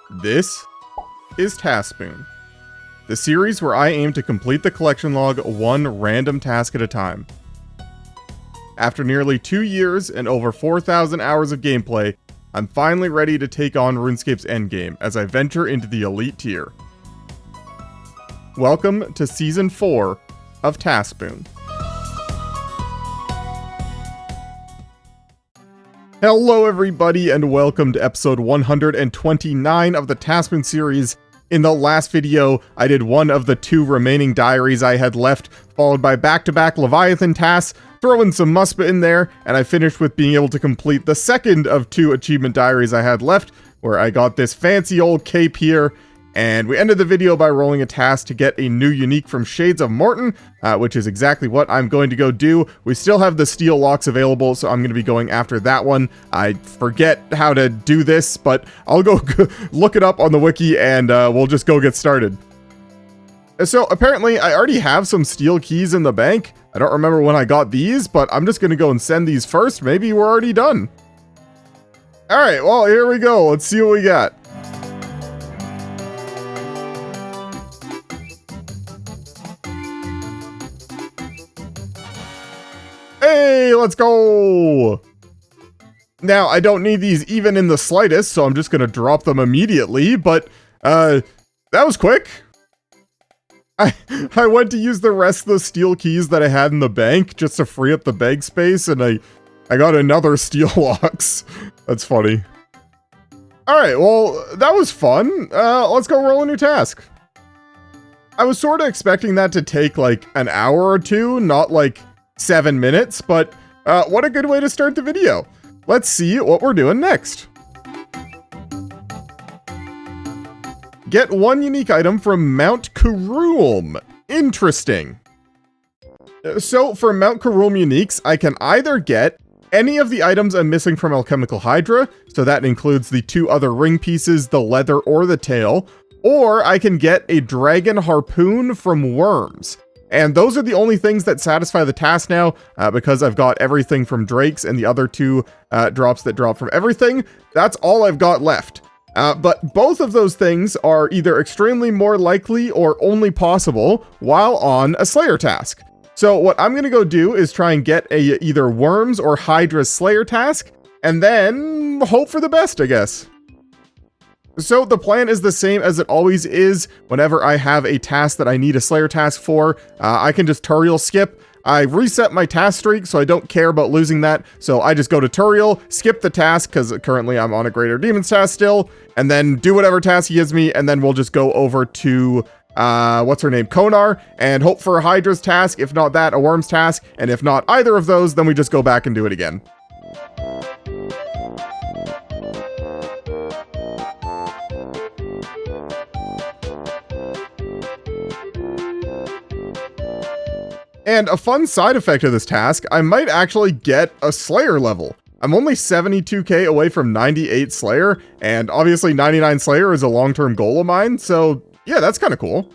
This is TaskSpoon, the series where I aim to complete the collection log one random task at a time. After nearly 2 years and over 4,000 hours of gameplay, I'm finally ready to take on RuneScape's endgame as I venture into the elite tier. Welcome to Season 4 of TaskSpoon. Hello everybody and welcome to episode 129 of the TaskSpoon series. In the last video, I did one of the 2 remaining diaries I had left, followed by back-to-back Leviathan tasks, throw in some Muspa in there, and I finished with being able to complete the second of 2 achievement diaries I had left, where I got this fancy old cape here. And we ended the video by rolling a task to get a new unique from Shades of Mort'ton, which is exactly what I'm going to go do. We still have the steel locks available, so I'm going to be going after that one. I forget how to do this, but I'll go look it up on the wiki and we'll just go get started. So apparently I already have some steel keys in the bank. I don't remember when I got these, but I'm just going to go and send these first. Maybe we're already done. All right, well, here we go. Let's see what we got. Hey, let's go! Now, I don't need these even in the slightest, so I'm just gonna drop them immediately, but, that was quick. I went to use the rest of the steel keys that I had in the bank just to free up the bag space, and I got another steel locks. That's funny. Alright, well, that was fun. Let's go roll a new task. I was sort of expecting that to take, like, an hour or two, not, like, 7 minutes, but what a good way to start the video. Let's see what we're doing next. Get 1 unique item from Mount Karuulm. Interesting. So for Mount Karuulm uniques, I can either get any of the items I'm missing from Alchemical Hydra, so that includes the 2 other ring pieces, the leather or the tail, or I can get a dragon harpoon from worms. And those are the only things that satisfy the task now, because I've got everything from Drake's and the other 2 drops that drop from everything. That's all I've got left. But both of those things are either extremely more likely or only possible while on a Slayer task. So what I'm going to go do is try and get either Worms or Hydra Slayer task, and then hope for the best, I guess. So the plan is the same as it always is. Whenever I have a task that I need a Slayer task for, I can just Turiel skip. I reset my task streak, so I don't care about losing that. So I just go to Turiel, skip the task, because currently I'm on a Greater Demons task still, and then do whatever task he gives me, and then we'll just go over to, what's her name, Konar, and hope for a Hydra's task. If not that, a Worm's task, and if not either of those, then we just go back and do it again. And a fun side effect of this task, I might actually get a Slayer level. I'm only 72k away from 98 Slayer, and obviously 99 Slayer is a long-term goal of mine, so yeah, that's kind of cool.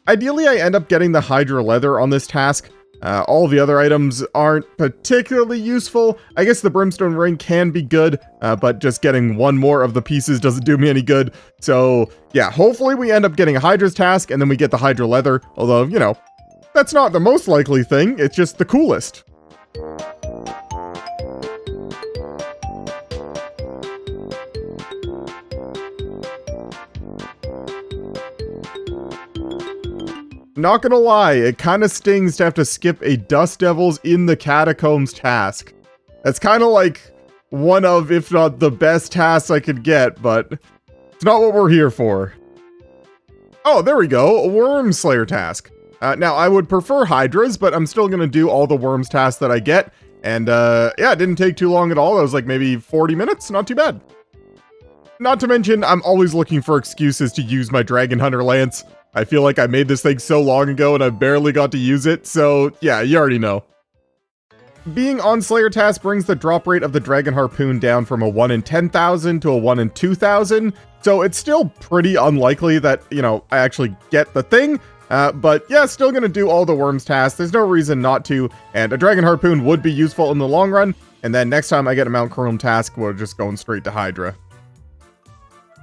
Ideally, I end up getting the Hydra leather on this task. All the other items aren't particularly useful. I guess the Brimstone ring can be good, but just getting 1 more of the pieces doesn't do me any good. So yeah, hopefully we end up getting a Hydra's task, and then we get the Hydra leather, although, you know, that's not the most likely thing, it's just the coolest. Not gonna lie, it kinda stings to have to skip a Dust Devils in the Catacombs task. That's kinda like one of, if not the best tasks I could get, but it's not what we're here for. Oh, there we go, a Worm Slayer task. Now, I would prefer Hydras, but I'm still going to do all the Worms tasks that I get. And, yeah, it didn't take too long at all. It was like maybe 40 minutes. Not too bad. Not to mention, I'm always looking for excuses to use my Dragon Hunter Lance. I feel like I made this thing so long ago and I barely got to use it. So, yeah, you already know. Being on Slayer task brings the drop rate of the Dragon Harpoon down from a 1 in 10,000 to a 1 in 2,000. So it's still pretty unlikely that, you know, I actually get the thing. But yeah, still gonna do all the Worms tasks. There's no reason not to, and a Dragon Harpoon would be useful in the long run. And then next time I get a Mount Karuulm task, we're just going straight to Hydra.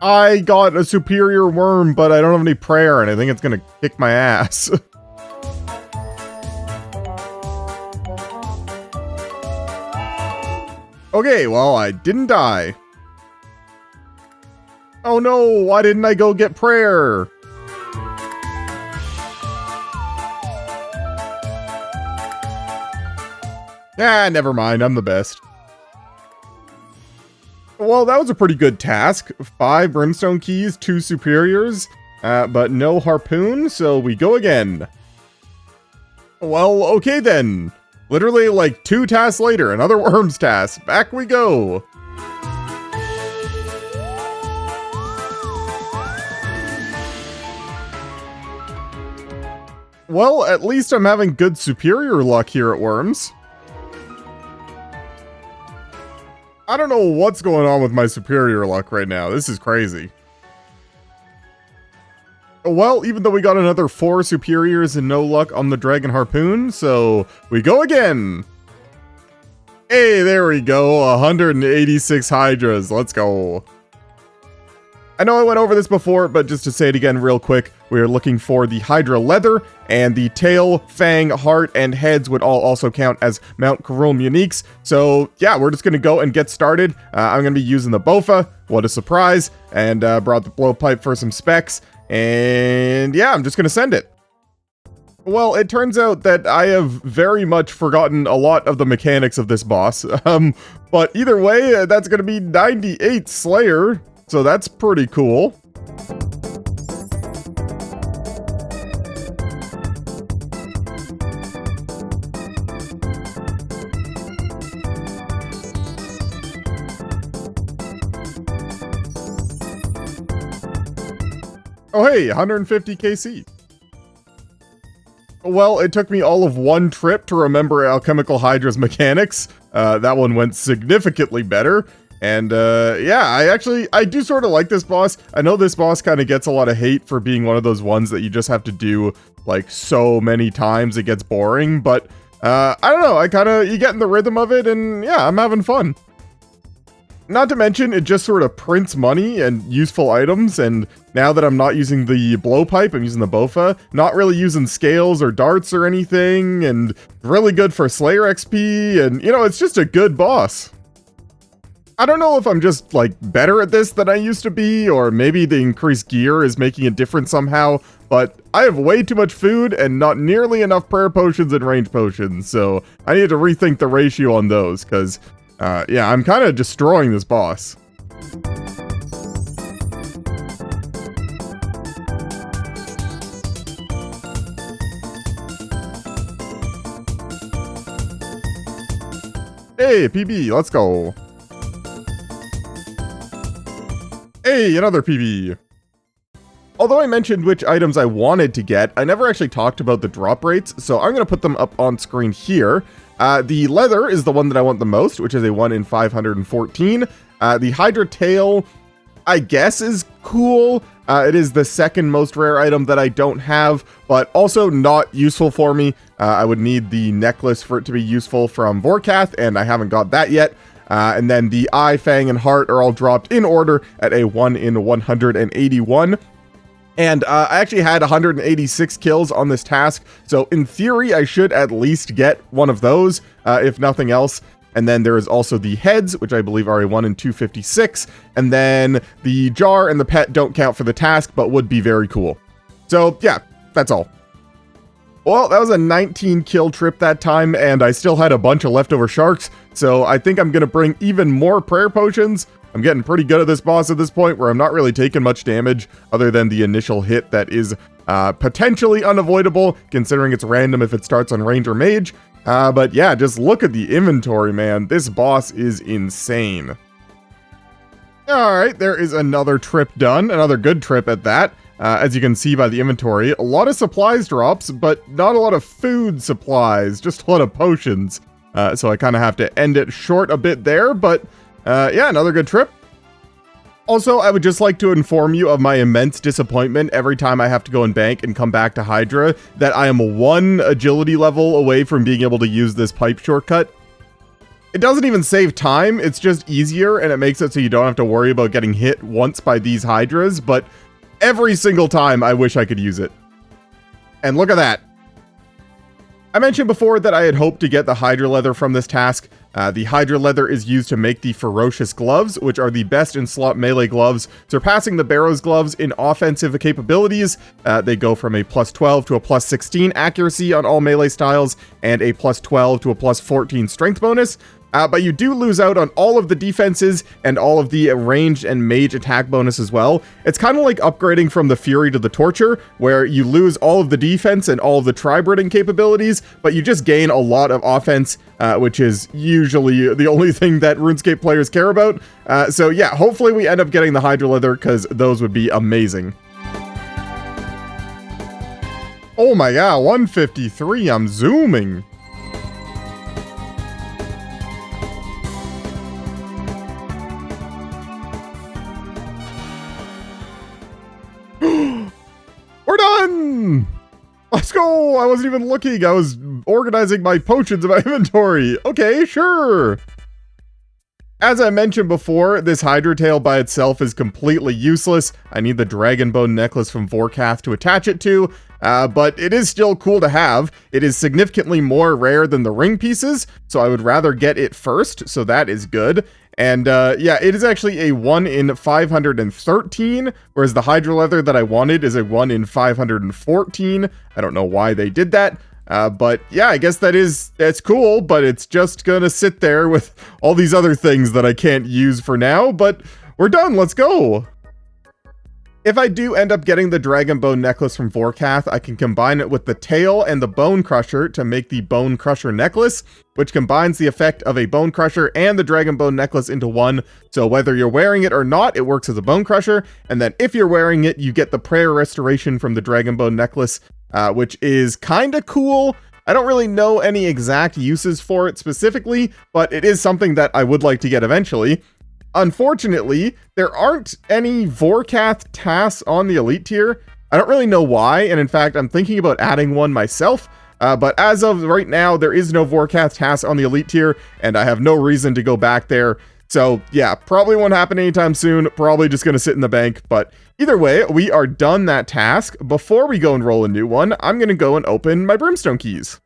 I got a superior worm, but I don't have any prayer, and I think it's gonna kick my ass. Okay, well, I didn't die. Oh no, why didn't I go get prayer? Ah, never mind, I'm the best. Well, that was a pretty good task. 5 brimstone keys, 2 superiors, but no harpoon, so we go again. Well, okay then. Literally like 2 tasks later, another worms task. Back we go. Well, at least I'm having good superior luck here at Worms. I don't know what's going on with my superior luck right now. This is crazy. Well, even though we got another 4 superiors and no luck on the dragon harpoon, so we go again. Hey, there we go. 186 hydras. Let's go. I know I went over this before, but just to say it again real quick, we are looking for the Hydra leather, and the tail, fang, heart, and heads would all also count as Mount Karuulm uniques. So yeah, we're just going to go and get started. I'm going to be using the Bofa, what a surprise, and brought the blowpipe for some specs, and yeah, I'm just going to send it. Well, it turns out that I have very much forgotten a lot of the mechanics of this boss, but either way, that's going to be 98 Slayer. So that's pretty cool. Oh hey, 150 KC. Well, it took me all of 1 trip to remember Alchemical Hydra's mechanics. That one went significantly better. And yeah, I do sort of like this boss. I know this boss kind of gets a lot of hate for being one of those ones that you just have to do like so many times it gets boring, but I don't know, you get in the rhythm of it, and yeah, I'm having fun. Not to mention, it just sort of prints money and useful items, and now that I'm not using the blowpipe, I'm using the Bofa, not really using scales or darts or anything, and really good for Slayer XP, and you know, it's just a good boss. I don't know if I'm just, like, better at this than I used to be, or maybe the increased gear is making a difference somehow, but I have way too much food and not nearly enough prayer potions and range potions, so I need to rethink the ratio on those, because, yeah, I'm kind of destroying this boss. Hey, PB, let's go. Hey, another PB. Although I mentioned which items I wanted to get, I never actually talked about the drop rates, so I'm going to put them up on screen here. The leather is the one that I want the most, which is a 1 in 514. The Hydra tail, I guess, is cool. It is the second most rare item that I don't have, but also not useful for me. I would need the necklace for it to be useful from Vorkath, and I haven't got that yet. And then the eye, fang, and heart are all dropped in order at a 1 in 181. And I actually had 186 kills on this task, so in theory I should at least get one of those, if nothing else. And then there is also the heads, which I believe are a 1 in 256, and then the jar and the pet don't count for the task, but would be very cool. So yeah, that's all. Well, that was a 19 kill trip that time, and I still had a bunch of leftover sharks, so I think I'm going to bring even more prayer potions. I'm getting pretty good at this boss at this point, where I'm not really taking much damage, other than the initial hit that is potentially unavoidable, considering it's random if it starts on range or mage. But yeah, just look at the inventory, man. This boss is insane. Alright, there is another trip done, another good trip at that. As you can see by the inventory, a lot of supplies drops, but not a lot of food supplies, just a lot of potions. So I kind of have to end it short a bit there, but yeah, another good trip. Also, I would just like to inform you of my immense disappointment every time I have to go and bank and come back to Hydra, that I am 1 agility level away from being able to use this pipe shortcut. It doesn't even save time, it's just easier, and it makes it so you don't have to worry about getting hit once by these Hydras, but every single time I wish I could use it. And look at that. I mentioned before that I had hoped to get the Hydra leather from this task. The Hydra leather is used to make the Ferocious gloves, which are the best in slot melee gloves, surpassing the Barrow's gloves in offensive capabilities. They go from a +12 to a +16 accuracy on all melee styles, and a +12 to a +14 strength bonus. But you do lose out on all of the defenses and all of the ranged and mage attack bonus as well. It's kind of like upgrading from the Fury to the Torture, where you lose all of the defense and all of the tri-breeding capabilities, but you just gain a lot of offense, which is usually the only thing that RuneScape players care about. So yeah, hopefully we end up getting the Hydra leather, because those would be amazing. Oh my god, 153, I'm zooming. We're done! Let's go! I wasn't even looking. I was organizing my potions in my inventory. Okay, sure. As I mentioned before, this Hydra tail by itself is completely useless. I need the Dragon Bone necklace from Vorkath to attach it to, but it is still cool to have. It is significantly more rare than the ring pieces, so I would rather get it first, so that is good. And yeah, it is actually a 1 in 513, whereas the Hydra leather that I wanted is a 1 in 514. I don't know why they did that. But yeah, I guess that's cool, but it's just gonna sit there with all these other things that I can't use for now, but we're done, let's go! If I do end up getting the Dragon Bone necklace from Vorkath, I can combine it with the tail and the Bone Crusher to make the Bone Crusher necklace, which combines the effect of a Bone Crusher and the Dragon Bone necklace into one, so whether you're wearing it or not, it works as a Bone Crusher, and then if you're wearing it, you get the Prayer Restoration from the Dragon Bone necklace, which is kinda cool. I don't really know any exact uses for it specifically, but it is something that I would like to get eventually. Unfortunately, there aren't any Vorkath tasks on the Elite tier. I don't really know why, and in fact, I'm thinking about adding one myself, but as of right now, there is no Vorkath task on the Elite tier, and I have no reason to go back there. So yeah, probably won't happen anytime soon, probably just gonna sit in the bank, but either way, we are done that task. Before we go and roll a new one, I'm gonna go and open my Brimstone keys.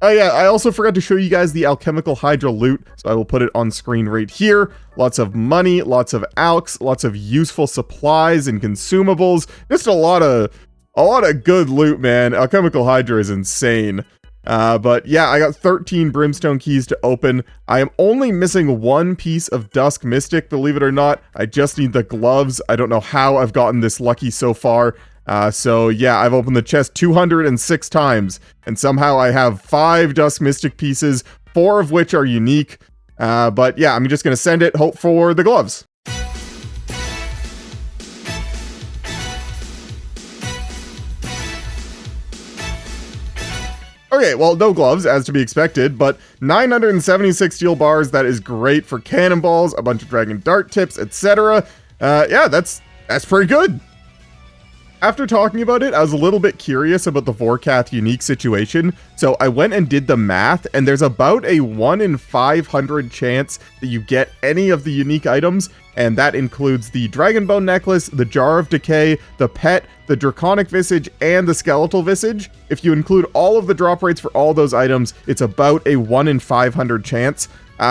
Oh yeah, I also forgot to show you guys the Alchemical Hydra loot, so I will put it on screen right here. Lots of money, lots of alks, lots of useful supplies and consumables. Just a lot of good loot, man. Alchemical Hydra is insane. But yeah, I got 13 Brimstone keys to open. I am only missing one piece of Dusk Mystic, believe it or not. I just need the gloves. I don't know how I've gotten this lucky so far. So yeah, I've opened the chest 206 times, and somehow I have 5 Dusk Mystic pieces, 4 of which are unique. But yeah, I'm just gonna send it, hope for the gloves. Okay, well, no gloves, as to be expected, but 976 steel bars, that is great for cannonballs, a bunch of dragon dart tips, etc. Yeah, that's pretty good. After talking about it, I was a little bit curious about the Vorkath unique situation, so I went and did the math, and there's about a 1 in 500 chance that you get any of the unique items, and that includes the Dragon Bone necklace, the Jar of Decay, the pet, the Draconic Visage, and the Skeletal Visage. If you include all of the drop rates for all those items, it's about a 1 in 500 chance.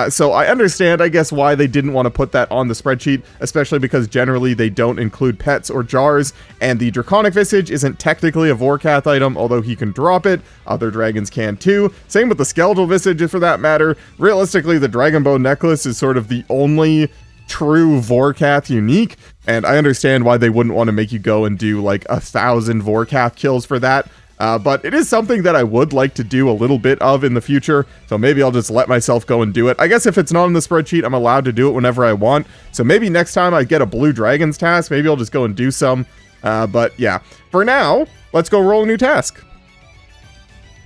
So I understand, I guess, why they didn't want to put that on the spreadsheet, especially because generally they don't include pets or jars, and the Draconic Visage isn't technically a Vorkath item, although he can drop it. Other dragons can too. Same with the Skeletal Visage, for that matter. Realistically, the Dragon Bone necklace is sort of the only true Vorkath unique, and I understand why they wouldn't want to make you go and do like 1,000 Vorkath kills for that. But it is something that I would like to do a little bit of in the future, so maybe I'll just let myself go and do it. I guess if it's not on the spreadsheet, I'm allowed to do it whenever I want, so maybe next time I get a Blue Dragons task, maybe I'll just go and do some. But yeah, for now, let's go roll a new task.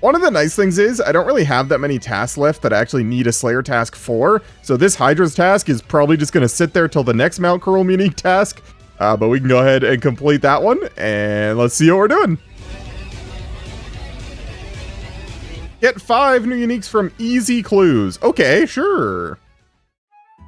One of the nice things is, I don't really have that many tasks left that I actually need a Slayer task for, so this Hydra's task is probably just going to sit there till the next Mount Karuulm unique task, but we can go ahead and complete that one, and let's see what we're doing. Get 5 new uniques from easy clues. Okay, sure.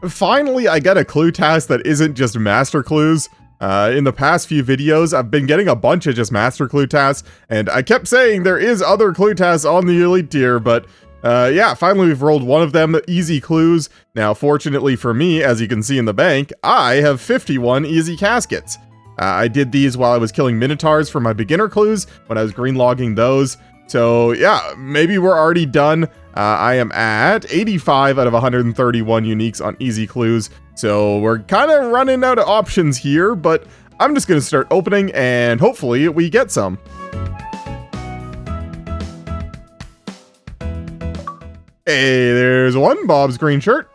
Finally, I get a clue task that isn't just master clues. In the past few videos, I've been getting a bunch of just master clue tasks, and I kept saying there is other clue tasks on the elite tier, but yeah, finally we've rolled one of them, easy clues. Now, fortunately for me, as you can see in the bank, I have 51 easy caskets. I did these while I was killing minotaurs for my beginner clues, when I was green logging those. So yeah, maybe we're already done. I am at 85 out of 131 uniques on easy clues. So we're kind of running out of options here, but I'm just going to start opening and hopefully we get some. Hey, there's one Bob's green shirt.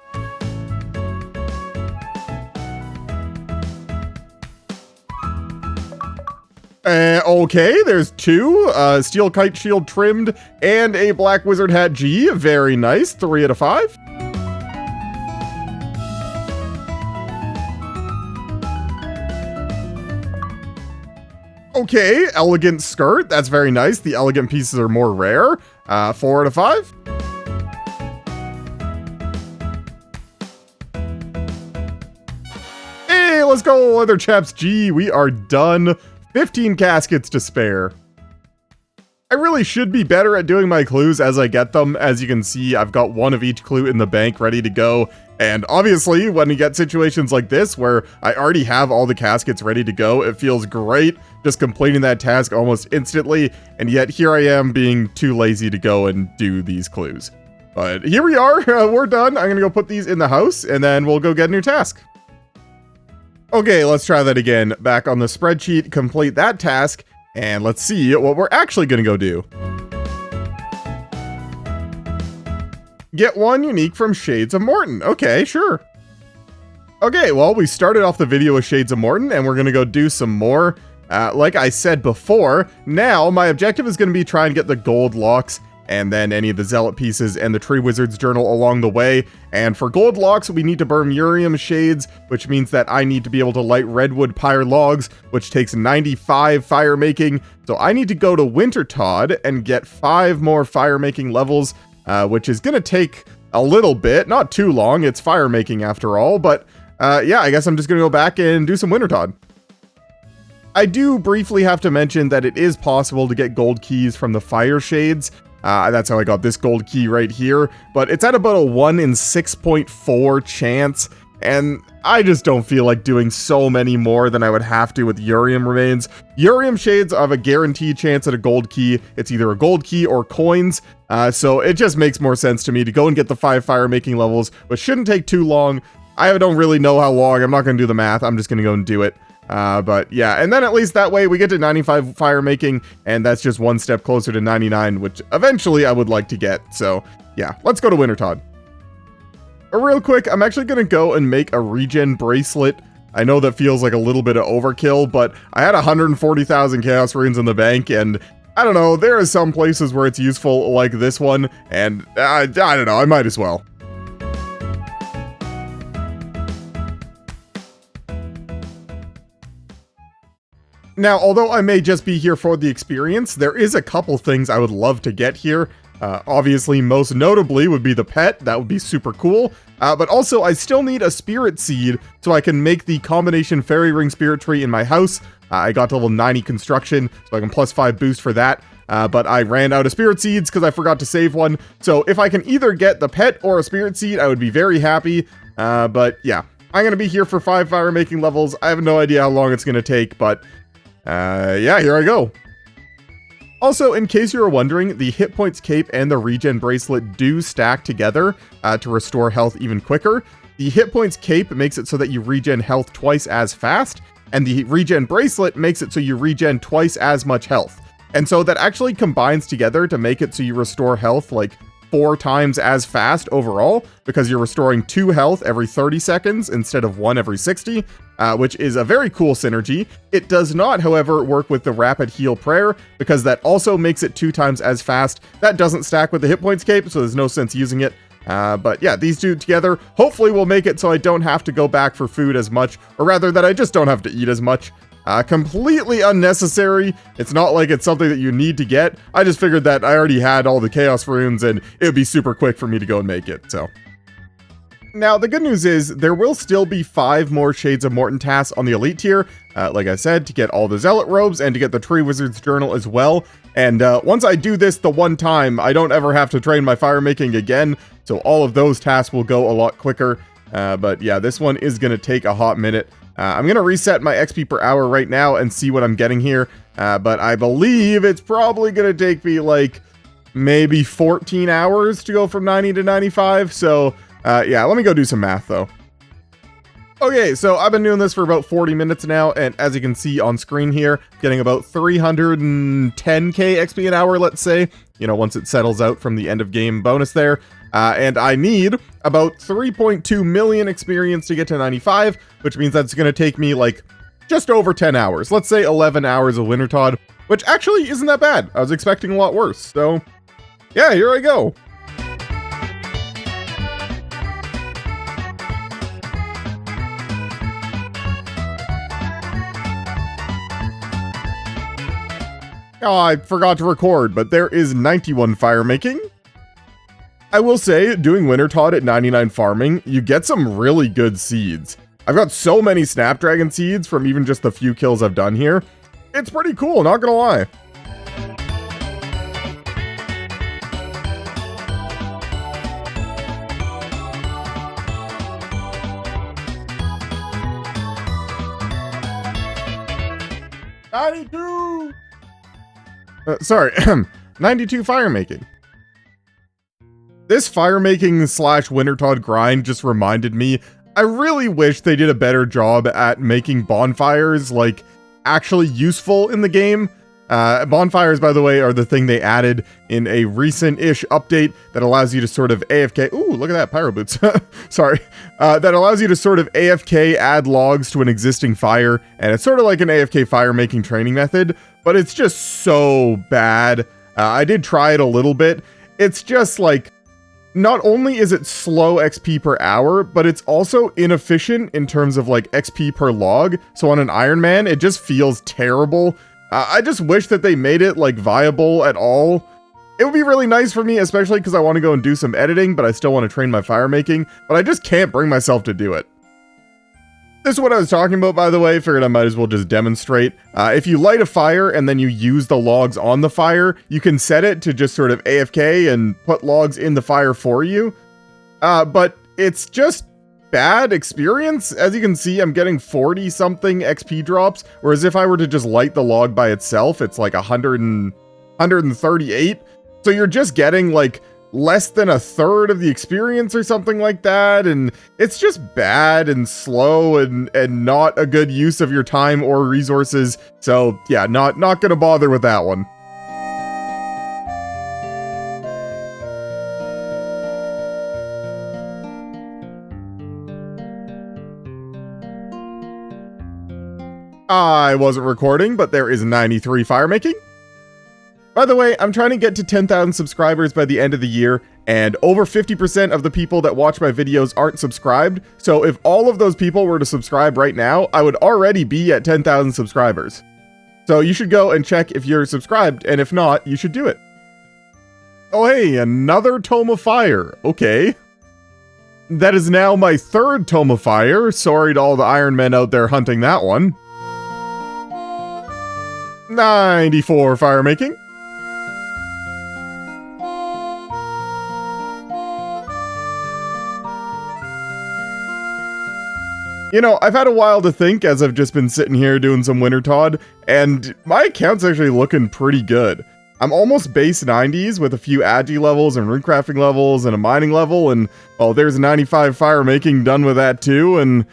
Okay, there's 2, steel kite shield trimmed, and a black wizard hat G. Very nice, 3 out of 5. Okay, elegant skirt, that's very nice. The elegant pieces are more rare, 4 out of 5. Hey, let's go, leather chaps G, we are done. 15 caskets to spare. I really should be better at doing my clues as I get them. As you can see, I've got 1 of each clue in the bank ready to go. And obviously, when you get situations like this, where I already have all the caskets ready to go, it feels great just completing that task almost instantly. And yet here I am being too lazy to go and do these clues. But here we are, we're done. I'm gonna go put these in the house and then we'll go get a new task. Okay, let's try that again. Back on the spreadsheet, complete that task, and let's see what we're actually gonna go do. Get 1 unique from Shades of Mort'ton. Okay, sure. Okay, well, we started off the video with Shades of Mort'ton, and we're gonna go do some more. Like I said before, now my objective is gonna be try and get the gold locks, and then any of the Zealot pieces and the Tree Wizard's Journal along the way. And for gold locks, we need to burn Urium shades, which means that I need to be able to light redwood pyre logs, which takes 95 fire making. So I need to go to Wintertodd and get 5 more fire making levels, which is gonna take a little bit, not too long. It's fire making after all, but yeah, I guess I'm just gonna go back and do some Wintertodd. I do briefly have to mention that it is possible to get gold keys from the fire shades. That's how I got this gold key right here, but it's at about a 1 in 6.4 chance, and I just don't feel like doing so many more than I would have to with Urium remains. Urium shades have a guaranteed chance at a gold key. It's either a gold key or coins, so it just makes more sense to me to go and get the 5 fire making levels, which shouldn't take too long. I don't really know how long. I'm not going to do the math. I'm just going to go and do it. But yeah, and then at least that way we get to 95 fire making, and that's just 1 step closer to 99, which eventually I would like to get. So yeah, let's go to Wintertodd. Real quick, I'm actually gonna go and make a regen bracelet. I know that feels like a little bit of overkill, but I had 140,000 chaos runes in the bank, and I don't know, there are some places where it's useful like this one, and I don't know, I might as well. Now, although I may just be here for the experience, there is a couple things I would love to get here. Obviously, most notably would be the pet. That would be super cool. But also, I still need a spirit seed so I can make the combination fairy ring spirit tree in my house. I got to level 90 construction, so I can +5 boost for that. But I ran out of spirit seeds because I forgot to save one. So if I can either get the pet or a spirit seed, I would be very happy. But yeah, I'm going to be here for 5 fire making levels. I have no idea how long it's going to take, but yeah, here I go. Also, in case you were wondering, the hit points cape and the regen bracelet do stack together to restore health even quicker. The hit points cape makes it so that you regen health twice as fast, and the regen bracelet makes it so you regen twice as much health. And so that actually combines together to make it so you restore health like 4 times as fast overall, because you're restoring 2 health every 30 seconds instead of 1 every 60, which is a very cool synergy. It does not, however, work with the rapid heal prayer, because that also makes it 2 times as fast. That doesn't stack with the hit points cape, so there's no sense using it. But yeah, these two together hopefully will make it so I don't have to go back for food as much, or rather that I just don't have to eat as much. Completely unnecessary. It's not like it's something that you need to get. I just figured that I already had all the Chaos runes and it would be super quick for me to go and make it, so. Now, the good news is there will still be 5 more Shades of Mort'ton tasks on the Elite tier, like I said, to get all the Zealot robes and to get the Tree Wizard's Journal as well. And once I do this the one time, I don't ever have to train my fire making again, so all of those tasks will go a lot quicker. But yeah, this one is going to take a hot minute. I'm going to reset my XP per hour right now and see what I'm getting here. But I believe it's probably going to take me like maybe 14 hours to go from 90 to 95. So yeah, let me go do some math though. Okay, so I've been doing this for about 40 minutes now, and as you can see on screen here, getting about 310k XP an hour, let's say, you know, once it settles out from the end of game bonus there. And I need about 3.2 million experience to get to 95, which means that's going to take me like just over 10 hours. Let's say 11 hours of Wintertodt, which actually isn't that bad. I was expecting a lot worse. So yeah, here I go. Oh, I forgot to record, but there is 91 fire making. I will say, doing Wintertodt at 99 farming, you get some really good seeds. I've got so many Snapdragon seeds from even just the few kills I've done here. It's pretty cool, not gonna lie. Sorry, 92 fire making. This fire making slash Wintertodt grind just reminded me, I really wish they did a better job at making bonfires like actually useful in the game. Bonfires, by the way, are the thing they added in a recent-ish update that allows you to sort of AFK. Ooh, look at that, pyro boots. Sorry. That allows you to sort of AFK add logs to an existing fire, and it's sort of like an AFK fire making training method, but it's just so bad. I did try it a little bit. It's just like, not only is it slow XP per hour, but it's also inefficient in terms of like XP per log. So on an Iron Man, it just feels terrible. I just wish that they made it like viable at all. It would be really nice for me, especially because I want to go and do some editing, but I still want to train my fire making, but I just can't bring myself to do it. This is what I was talking about, by the way. Figured I might as well just demonstrate. If you light a fire and then you use the logs on the fire, you can set it to just sort of AFK and put logs in the fire for you. But it's just bad experience. As you can see, I'm getting 40 something XP drops, whereas if I were to just light the log by itself, it's like 138. So you're just getting like less than a third of the experience or something like that, and it's just bad and slow and not a good use of your time or resources. So yeah, not gonna bother with that one. I wasn't recording, but there is 93 fire making. By the way, I'm trying to get to 10,000 subscribers by the end of the year, and over 50% of the people that watch my videos aren't subscribed, so if all of those people were to subscribe right now, I would already be at 10,000 subscribers. So you should go and check if you're subscribed, and if not, you should do it. Oh hey, another Tome of Fire, okay. That is now my third Tome of Fire. Sorry to all the Iron Men out there hunting that one. 94 fire making. You know, I've had a while to think as I've just been sitting here doing some Wintertodt, and my account's actually looking pretty good. I'm almost base 90s with a few agi levels and runecrafting levels and a mining level, and well, there's 95 fire making done with that too, and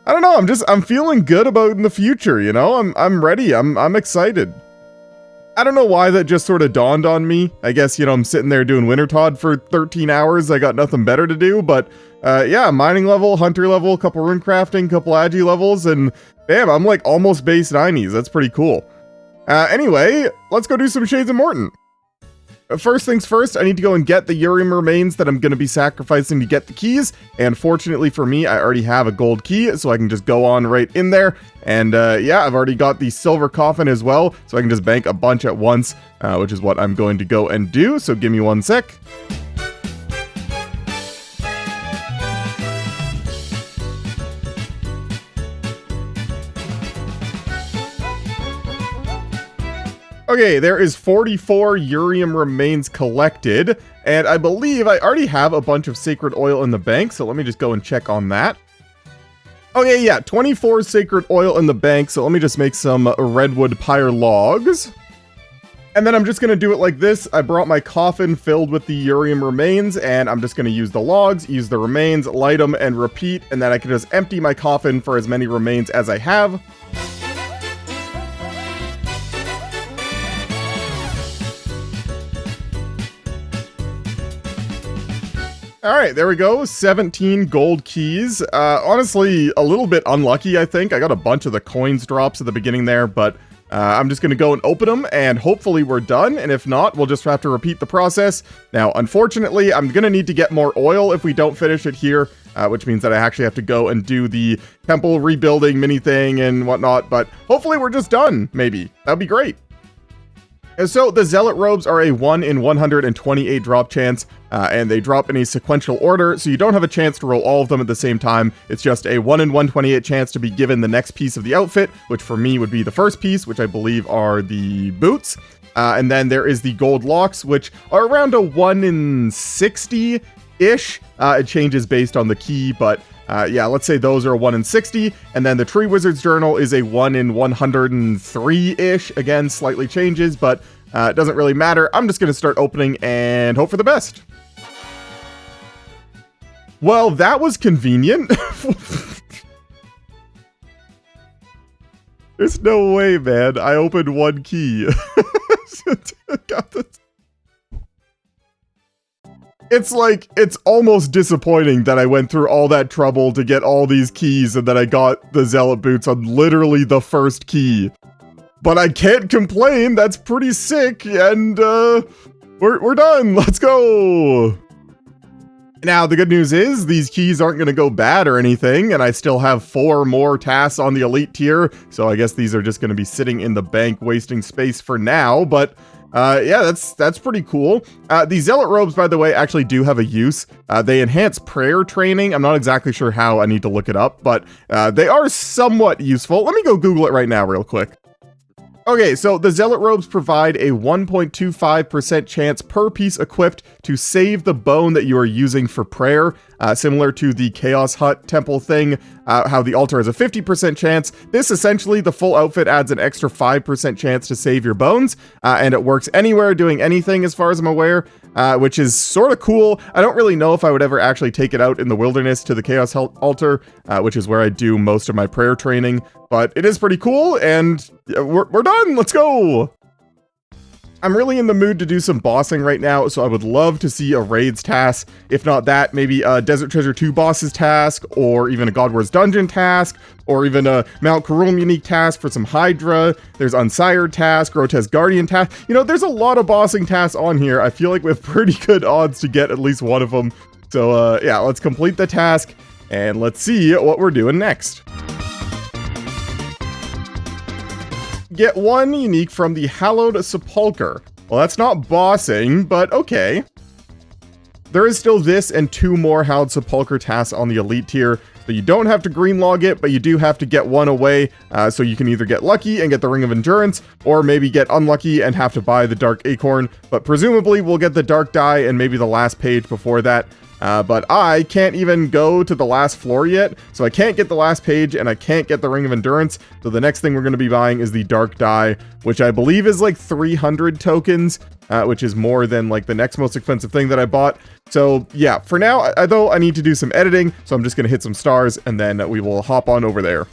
I don't know, I'm feeling good about in the future, you know? I'm ready. I'm excited. I don't know why that just sort of dawned on me. I guess, you know, I'm sitting there doing Wintertodt for 13 hours. I got nothing better to do, but yeah, mining level, hunter level, couple runecrafting, couple agi levels, and bam, I'm like almost base 90s. That's pretty cool. Anyway, let's go do some Shades of Mort'ton. first things first, I need to go and get the Urium remains that I'm going to be sacrificing to get the keys. And fortunately for me, I already have a gold key, so I can just go on right in there. And yeah, I've already got the silver coffin as well, so I can just bank a bunch at once, which is what I'm going to go and do. So give me 1 sec. Okay, there is 44 Urium remains collected, and I believe I already have a bunch of sacred oil in the bank, so let me just go and check on that. Okay, yeah, 24 sacred oil in the bank, so let me just make some redwood pyre logs. And then I'm just going to do it like this. I brought my coffin filled with the Urium remains, and I'm just going to use the logs, use the remains, light them, and repeat, and then I can just empty my coffin for as many remains as I have. Alright, there we go, 17 gold keys. Honestly, a little bit unlucky, I think. I got a bunch of the coins drops at the beginning there, but I'm just going to go and open them, and hopefully we're done, and if not, we'll just have to repeat the process. Now, unfortunately, I'm going to need to get more oil if we don't finish it here, which means that I actually have to go and do the temple rebuilding mini thing and whatnot, but hopefully we're just done, maybe. That'd be great. And so the Zealot robes are a 1 in 128 drop chance, and they drop in a sequential order, so you don't have a chance to roll all of them at the same time. It's just a 1 in 128 chance to be given the next piece of the outfit, which for me would be the first piece, which I believe are the boots. And then there is the gold locks, which are around a 1 in 60-ish. It changes based on the key, but yeah, let's say those are a 1 in 60, and then the Tree Wizard's Journal is a 1 in 103-ish. Again, slightly changes, but it doesn't really matter. I'm just going to start opening and hope for the best. Well, that was convenient. There's no way, man. I opened one key. Got this. It's almost disappointing that I went through all that trouble to get all these keys and that I got the Zealot boots on literally the first key. But I can't complain, that's pretty sick, and we're done, let's go! Now, the good news is, these keys aren't going to go bad or anything, and I still have 4 more tasks on the elite tier, so I guess these are just going to be sitting in the bank wasting space for now, but yeah, that's pretty cool. The Zealot robes, by the way, actually do have a use. They enhance prayer training. I'm not exactly sure how, I need to look it up, but they are somewhat useful. Let me go Google it right now real quick. Okay, so the Zealot robes provide a 1.25% chance per piece equipped to save the bone that you are using for prayer, similar to the Chaos Hut temple thing, how the altar has a 50% chance. This essentially, the full outfit adds an extra 5% chance to save your bones, and it works anywhere doing anything as far as I'm aware, which is sort of cool. I don't really know if I would ever actually take it out in the wilderness to the Chaos altar, which is where I do most of my prayer training, but it is pretty cool, and we're done, let's go! I'm really in the mood to do some bossing right now, so I would love to see a raids task. If not that, maybe a Desert Treasure 2 bosses task, or even a God Wars Dungeon task, or even a Mount Karuulm unique task for some Hydra. There's Unsired task, Grotesque Guardian task. You know, there's a lot of bossing tasks on here. I feel like we have pretty good odds to get at least one of them. So yeah, let's complete the task, and let's see what we're doing next. Get 1 unique from the Hallowed Sepulchre. Well, that's not bossing, but okay. There is still this and 2 more Hallowed Sepulchre tasks on the elite tier, so you don't have to green log it, but you do have to get 1 away, so you can either get lucky and get the Ring of Endurance, or maybe get unlucky and have to buy the Dark Acorn, but presumably we'll get the Dark Die and maybe the last page before that. But I can't even go to the last floor yet, so I can't get the last page, and I can't get the Ring of Endurance, so the next thing we're going to be buying is the Dark Die, which I believe is like 300 tokens, which is more than like the next most expensive thing that I bought. So yeah, for now, though, I need to do some editing, so I'm just going to hit some stars, and then we will hop on over there.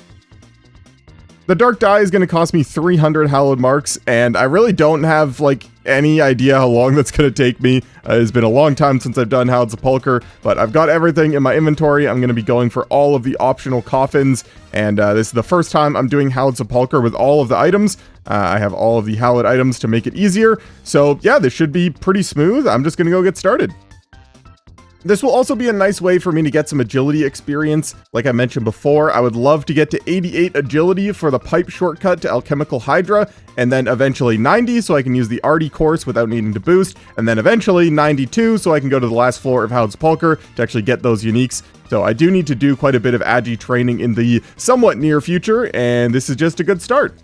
The dark dye is going to cost me 300 hallowed marks, and I really don't have, like, any idea how long that's going to take me. It's been a long time since I've done Hallowed Sepulchre, but I've got everything in my inventory. I'm going to be going for all of the optional coffins, and this is the first time I'm doing Hallowed Sepulchre with all of the items. I have all of the hallowed items to make it easier, so yeah, this should be pretty smooth. I'm just going to go get started. This will also be a nice way for me to get some agility experience. Like I mentioned before, I would love to get to 88 agility for the pipe shortcut to Alchemical Hydra, and then eventually 90 so I can use the Arty course without needing to boost, and then eventually 92 so I can go to the last floor of Hallowed Sepulchre to actually get those uniques. So I do need to do quite a bit of agi training in the somewhat near future, and this is just a good start.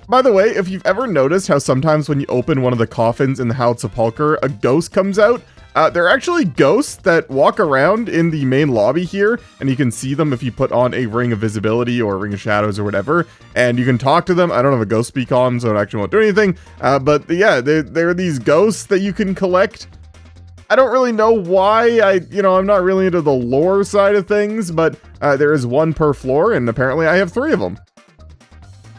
By the way, if you've ever noticed how sometimes when you open one of the coffins in the Hallowed Sepulchre, a ghost comes out, there are actually ghosts that walk around in the main lobby here, and you can see them if you put on a Ring of Visibility or a Ring of Shadows or whatever, and you can talk to them. I don't have a ghost speak on, so it actually won't do anything, but yeah, there are these ghosts that you can collect. I don't really know why. I'm not really into the lore side of things, but there is one per floor, and apparently I have 3 of them.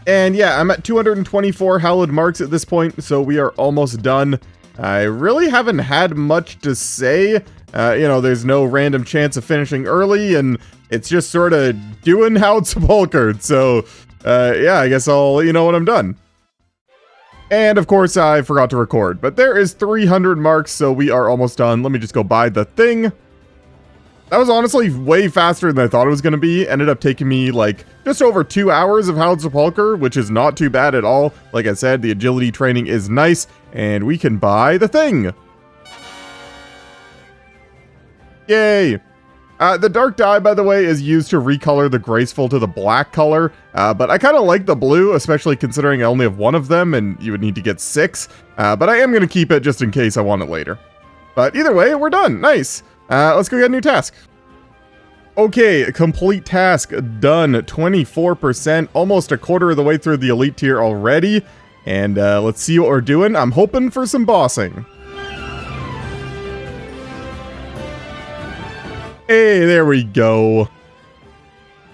And yeah, I'm at 224 hallowed marks at this point, so we are almost done. I really haven't had much to say. There's no random chance of finishing early, and it's just sort of doing Hallowed Sepulchre. So, yeah, I guess I'll let you know when I'm done. And of course, I forgot to record, but there is 300 marks, so we are almost done. Let me just go buy the thing. That was honestly way faster than I thought it was going to be. Ended up taking me like just over 2 hours of Hallowed Sepulchre, which is not too bad at all. Like I said, the agility training is nice, and we can buy the thing. Yay! The dark dye, by the way, is used to recolor the graceful to the black color, but I kind of like the blue, especially considering I only have 1 of them, and you would need to get 6. But I am going to keep it just in case I want it later. But either way, we're done. Nice. Let's go get a new task. Okay, complete task done. 24%, almost a quarter of the way through the elite tier already. And let's see what we're doing. I'm hoping for some bossing. Hey, there we go.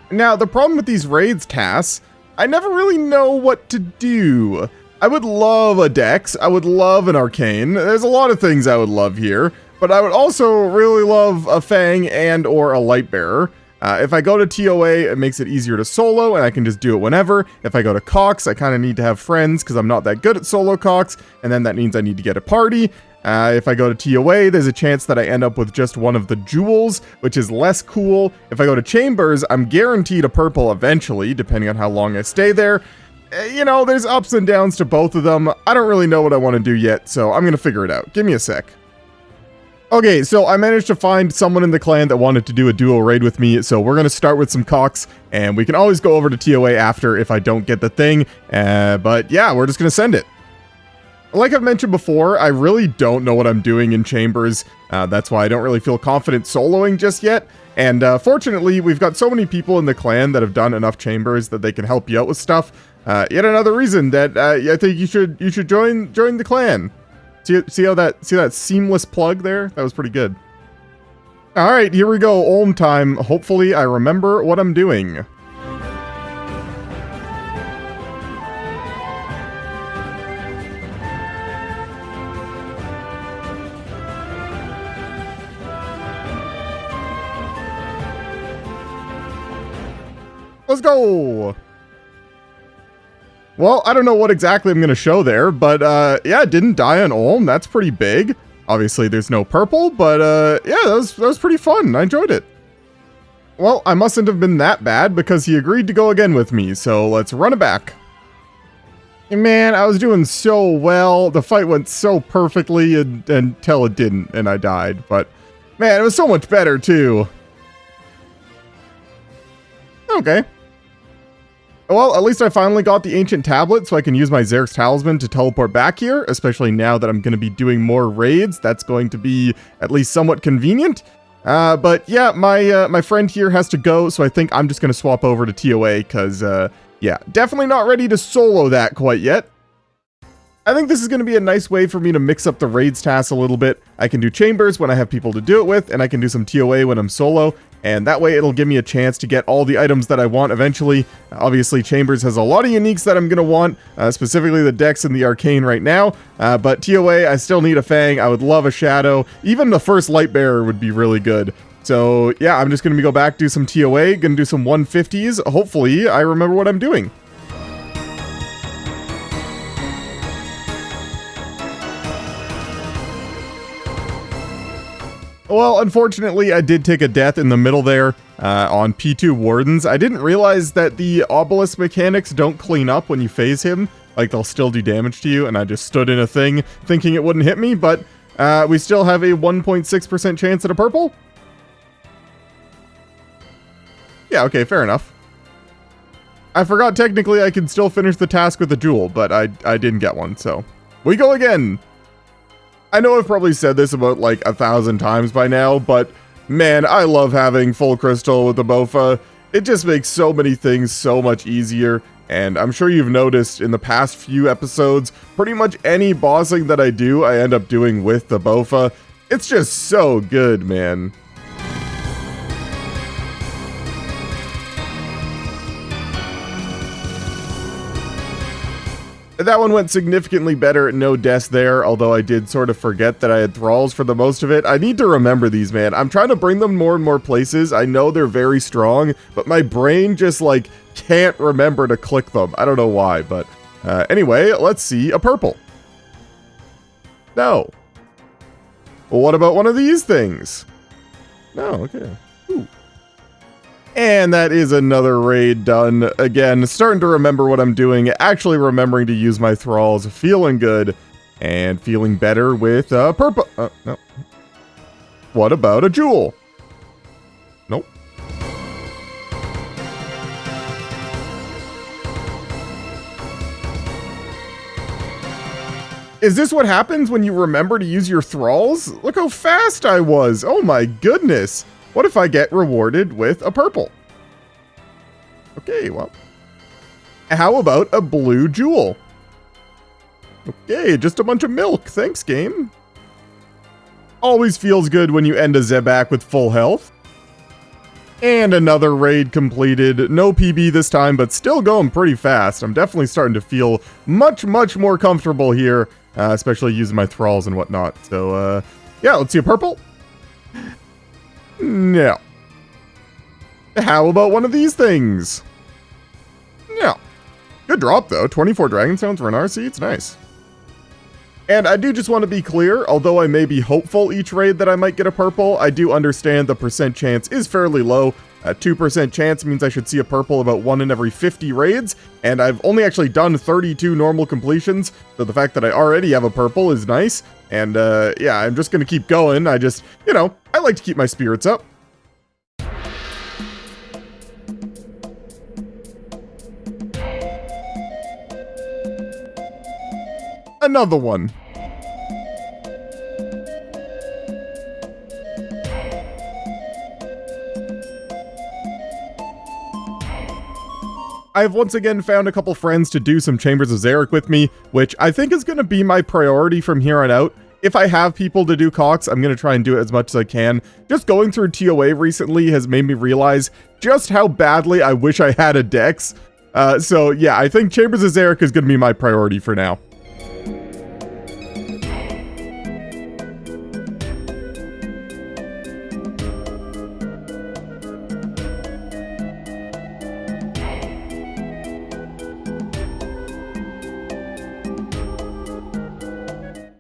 Now, the problem with these raids tasks, I never really know what to do. I would love a dex. I would love an arcane. There's a lot of things I would love here. But I would also really love a Fang and or a Light Bearer. If I go to TOA, it makes it easier to solo, and I can just do it whenever. If I go to Cox, I kind of need to have friends, because I'm not that good at solo Cox, and then that means I need to get a party. If I go to TOA, there's a chance that I end up with just one of the jewels, which is less cool. If I go to Chambers, I'm guaranteed a purple eventually, depending on how long I stay there. There's ups and downs to both of them. I don't really know what I want to do yet, so I'm going to figure it out. Give me a sec. Okay, so I managed to find someone in the clan that wanted to do a duo raid with me, so we're going to start with some Cox, and we can always go over to TOA after if I don't get the thing, but yeah, we're just going to send it. Like I've mentioned before, I really don't know what I'm doing in Chambers. That's why I don't really feel confident soloing just yet, and fortunately, we've got so many people in the clan that have done enough Chambers that they can help you out with stuff. Yet another reason that I think you should join the clan. See that seamless plug there? That was pretty good. All right, here we go. Ulm time. Hopefully I remember what I'm doing. Let's go. Well, I don't know what exactly I'm going to show there, but yeah, didn't die on Ulm. That's pretty big. Obviously, there's no purple, but yeah, that was pretty fun. I enjoyed it. Well, I mustn't have been that bad because he agreed to go again with me, so let's run it back. Man, I was doing so well. The fight went so perfectly until it didn't, and I died. But man, it was so much better, too. Okay. Well, at least I finally got the ancient tablet, so I can use my Xerx's talisman to teleport back here, especially now that I'm going to be doing more raids. That's going to be at least somewhat convenient. But yeah, my friend here has to go, so I think I'm just going to swap over to TOA, because, yeah, definitely not ready to solo that quite yet. I think this is going to be a nice way for me to mix up the raids tasks a little bit. I can do chambers when I have people to do it with, and I can do some TOA when I'm solo, and that way it'll give me a chance to get all the items that I want eventually. Obviously, chambers has a lot of uniques that I'm going to want, specifically the Dex and the Arcane right now, but TOA, I still need a Fang. I would love a Shadow. Even the first Lightbearer would be really good. So yeah, I'm just going to go back, do some TOA, going to do some 150s. Hopefully, I remember what I'm doing. Well, unfortunately, I did take a death in the middle there on P2 Wardens. I didn't realize that the obelisk mechanics don't clean up when you phase him. Like, they'll still do damage to you, and I just stood in a thing thinking it wouldn't hit me, but we still have a 1.6% chance at a purple. Yeah, okay, fair enough. I forgot technically I can still finish the task with a jewel, but I didn't get one, so we go again. I know I've probably said this about like 1,000 times by now, but man, I love having full crystal with the Bofa. It just makes so many things so much easier, and I'm sure you've noticed in the past few episodes, pretty much any bossing that I do, I end up doing with the Bofa. It's just so good, man. That one went significantly better, no deaths there, although I did sort of forget that I had thralls for the most of it. I need to remember these, man. I'm trying to bring them more and more places. I know they're very strong, but my brain just, like, can't remember to click them. I don't know why, but anyway, let's see a purple. No. Well, what about one of these things? No, okay. Ooh. And that is another raid done. Again, starting to remember what I'm doing, actually remembering to use my thralls, feeling good, and feeling better with purple. No. What about a jewel? Nope. Is this what happens when you remember to use your thralls? Look how fast I was. Oh my goodness. What if I get rewarded with a purple? Okay, well. How about a blue jewel? Okay, just a bunch of milk. Thanks, game. Always feels good when you end a Zebak with full health. And another raid completed. No PB this time, but still going pretty fast. I'm definitely starting to feel much, much more comfortable here, especially using my thralls and whatnot. So, yeah, let's see a purple. No. How about one of these things? No. Good drop, though. 24 Dragonstones for an RC. It's nice. And I do just want to be clear, although I may be hopeful each raid that I might get a purple, I do understand the percent chance is fairly low. A 2% chance means I should see a purple about 1 in every 50 raids, and I've only actually done 32 normal completions, so the fact that I already have a purple is nice. And yeah, I'm just going to keep going. I just, you know, I like to keep my spirits up. Another one. I've once again found a couple friends to do some Chambers of Xeric with me, which I think is going to be my priority from here on out. If I have people to do Cox, I'm going to try and do it as much as I can. Just going through TOA recently has made me realize just how badly I wish I had a Dex. So yeah, I think Chambers of Xeric is going to be my priority for now.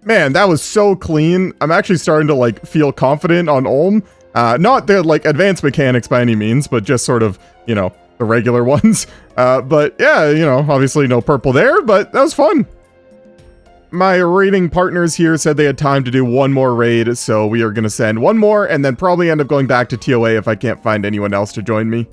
Man, that was so clean. I'm actually starting to like feel confident on Ulm. Not the like advanced mechanics by any means, but just sort of, you know, the regular ones. But yeah, you know, obviously no purple there, but that was fun. My raiding partners here said they had time to do one more raid, so we are going to send one more and then probably end up going back to TOA if I can't find anyone else to join me.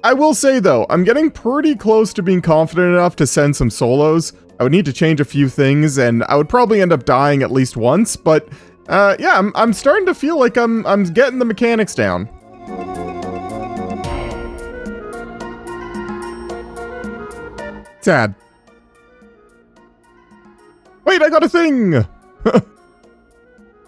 I will say though, I'm getting pretty close to being confident enough to send some solos. I would need to change a few things, and I would probably end up dying at least once, but yeah, I'm starting to feel like I'm getting the mechanics down. Sad. Wait, I got a thing!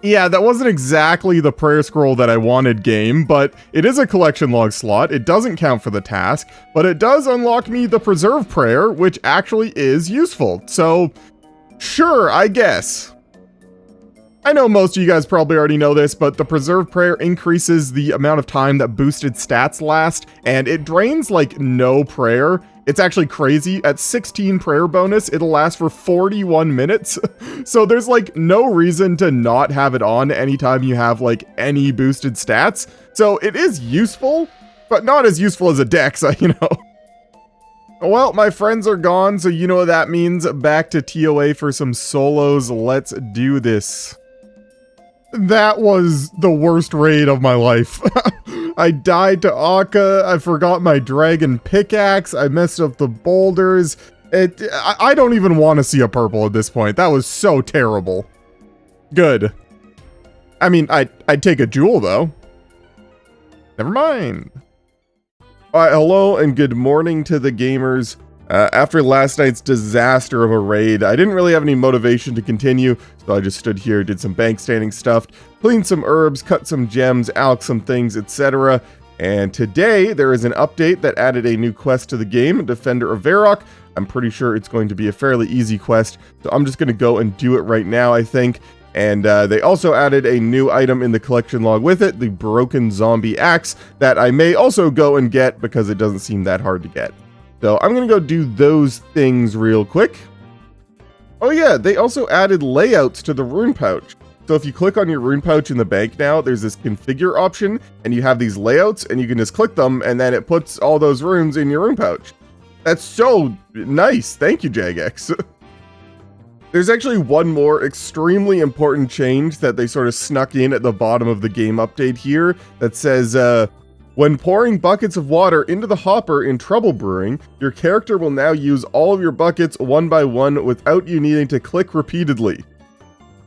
Yeah, that wasn't exactly the prayer scroll that I wanted, game, but it is a collection log slot. It doesn't count for the task, but it does unlock me the preserve prayer, which actually is useful. So, sure, I guess. I know most of you guys probably already know this, but the preserve prayer increases the amount of time that boosted stats last, and it drains like no prayer. It's actually crazy. At 16 prayer bonus, it'll last for 41 minutes. So there's like no reason to not have it on anytime you have like any boosted stats. So it is useful, but not as useful as a dex, you know. Well, my friends are gone, so you know what that means. Back to TOA for some solos. Let's do this. That was the worst raid of my life. I died to Akka, I forgot my dragon pickaxe, I messed up the boulders. I don't even want to see a purple at this point. That was so terrible. Good. I mean, I'd take a jewel though. Never mind. Alright, hello and good morning to the gamers. After last night's disaster of a raid, I didn't really have any motivation to continue, so I just stood here, did some bank standing stuff, cleaned some herbs, cut some gems, alched some things, etc. And today, there is an update that added a new quest to the game, Defender of Varrock. I'm pretty sure it's going to be a fairly easy quest, so I'm just going to go and do it right now, I think. And they also added a new item in the collection log with it, the Broken Zombie Axe, that I may also go and get because it doesn't seem that hard to get. So I'm going to go do those things real quick. Oh yeah, they also added layouts to the rune pouch. So if you click on your rune pouch in the bank now, there's this configure option, and you have these layouts, and you can just click them, and then it puts all those runes in your rune pouch. That's so nice. Thank you, Jagex. There's actually one more extremely important change that they sort of snuck in at the bottom of the game update here that says, when pouring buckets of water into the hopper in trouble brewing, your character will now use all of your buckets one by one without you needing to click repeatedly.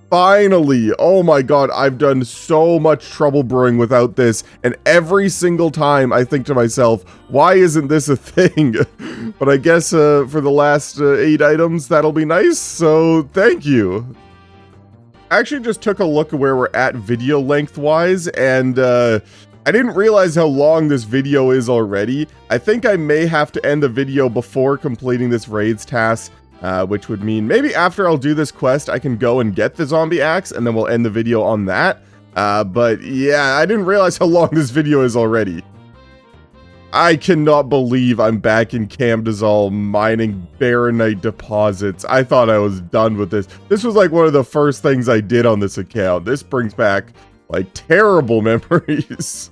Finally! Oh my god, I've done so much trouble brewing without this, and every single time I think to myself, why isn't this a thing? But I guess for the last 8 items, that'll be nice, so thank you. I actually just took a look at where we're at video length-wise, and I didn't realize how long this video is already. I think I may have to end the video before completing this raids task, which would mean maybe after I'll do this quest, I can go and get the zombie axe, and then we'll end the video on that. But yeah, I didn't realize how long this video is already. I cannot believe I'm back in Camdazal mining Baronite deposits. I thought I was done with this. This was like one of the first things I did on this account. This brings back like terrible memories.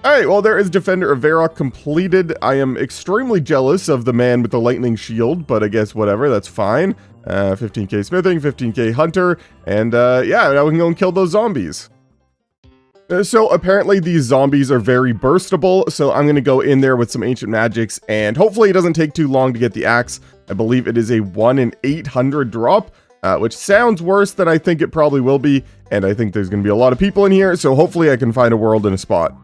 Alright, well there is Defender of Varrock completed. I am extremely jealous of the man with the lightning shield, but I guess whatever, that's fine. 15k smithing, 15k hunter, and yeah, now we can go and kill those zombies. So apparently these zombies are very burstable, so I'm going to go in there with some ancient magics, and hopefully it doesn't take too long to get the axe. I believe it is a 1 in 800 drop, which sounds worse than I think it probably will be, and I think there's going to be a lot of people in here, so hopefully I can find a world and a spot.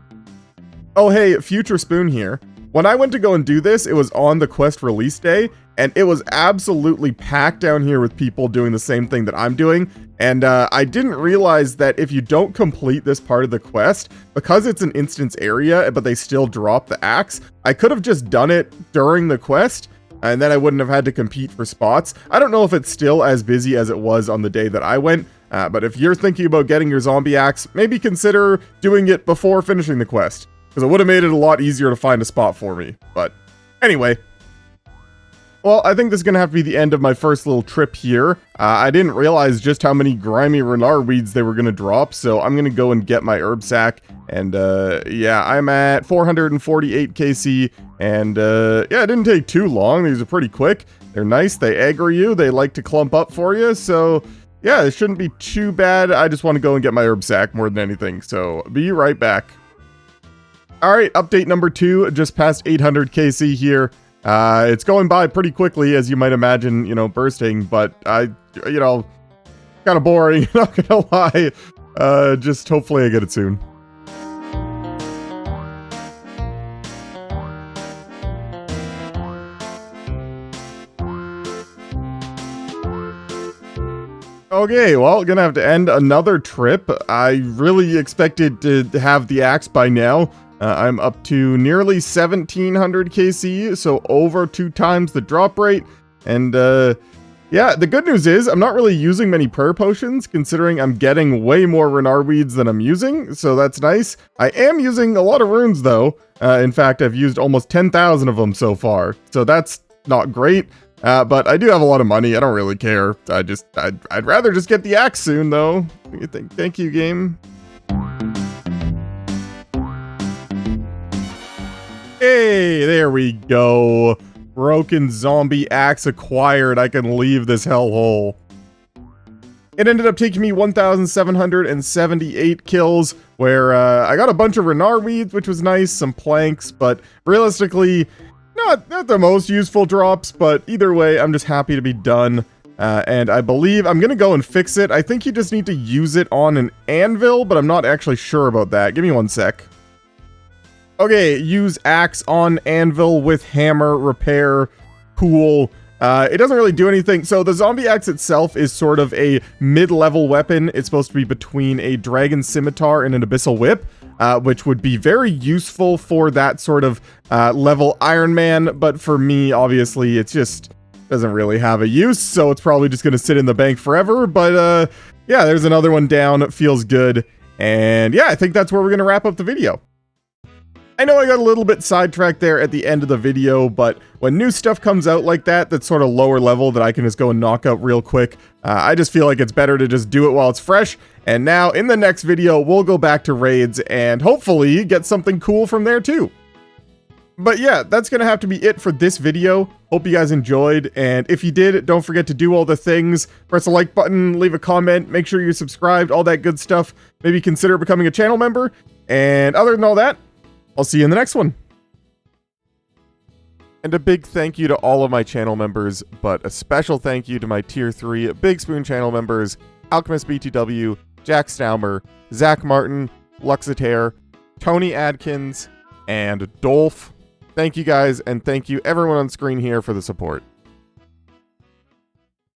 Oh hey, Future Spoon here. When I went to go and do this, it was on the quest release day, and it was absolutely packed down here with people doing the same thing that I'm doing, and I didn't realize that if you don't complete this part of the quest, because it's an instance area, but they still drop the axe, I could have just done it during the quest, and then I wouldn't have had to compete for spots. I don't know if it's still as busy as it was on the day that I went, but if you're thinking about getting your zombie axe, maybe consider doing it before finishing the quest, because it would have made it a lot easier to find a spot for me. But anyway. Well, I think this is going to have to be the end of my first little trip here. I didn't realize just how many grimy renard weeds they were going to drop, so I'm going to go and get my herb sack. And yeah, I'm at 448 KC, and yeah, it didn't take too long. These are pretty quick. They're nice, they aggro you, they like to clump up for you, so yeah, it shouldn't be too bad. I just want to go and get my herb sack more than anything, so be right back. Alright, update number 2, just past 800 KC here. It's going by pretty quickly, as you might imagine, you know, bursting, but you know, kind of boring, not gonna lie. Just hopefully I get it soon. Okay, well, gonna have to end another trip. I really expected to have the axe by now. I'm up to nearly 1700 KC, so over 2 times the drop rate. And yeah, the good news is I'm not really using many prayer potions, considering I'm getting way more Renar weeds than I'm using, so that's nice. I am using a lot of runes though. In fact, I've used almost 10,000 of them so far, so that's not great. But I do have a lot of money. I don't really care. I'd rather just get the axe soon, though. Thank you, game. Hey, there we go. Broken zombie axe acquired. I can leave this hellhole. It ended up taking me 1,778 kills, where I got a bunch of Renar weeds, which was nice, some planks, but realistically, not the most useful drops, but either way, I'm just happy to be done. And I believe I'm gonna go and fix it. I think you just need to use it on an anvil, but I'm not actually sure about that. Give me 1 sec. Okay, use axe on anvil with hammer, repair, cool. It doesn't really do anything. So the zombie axe itself is sort of a mid-level weapon. It's supposed to be between a dragon scimitar and an abyssal whip, which would be very useful for that sort of level Iron Man. But for me, obviously, it just doesn't really have a use. So it's probably just going to sit in the bank forever. But yeah, there's another one down. It feels good. And yeah, I think that's where we're going to wrap up the video. I know I got a little bit sidetracked there at the end of the video, but when new stuff comes out like that, that's sort of lower level that I can just go and knock out real quick, I just feel like it's better to just do it while it's fresh. And now, in the next video, we'll go back to raids and hopefully get something cool from there too. But yeah, that's going to have to be it for this video. Hope you guys enjoyed, and if you did, don't forget to do all the things. Press the like button, leave a comment, make sure you're subscribed, all that good stuff. Maybe consider becoming a channel member. And other than all that, I'll see you in the next one. And a big thank you to all of my channel members, but a special thank you to my Tier 3 Big Spoon channel members, Alchemist BTW, Jack Staumer, Zach Martin, Luxitaire, Tony Adkins, and Dolph. Thank you guys, and thank you everyone on screen here for the support.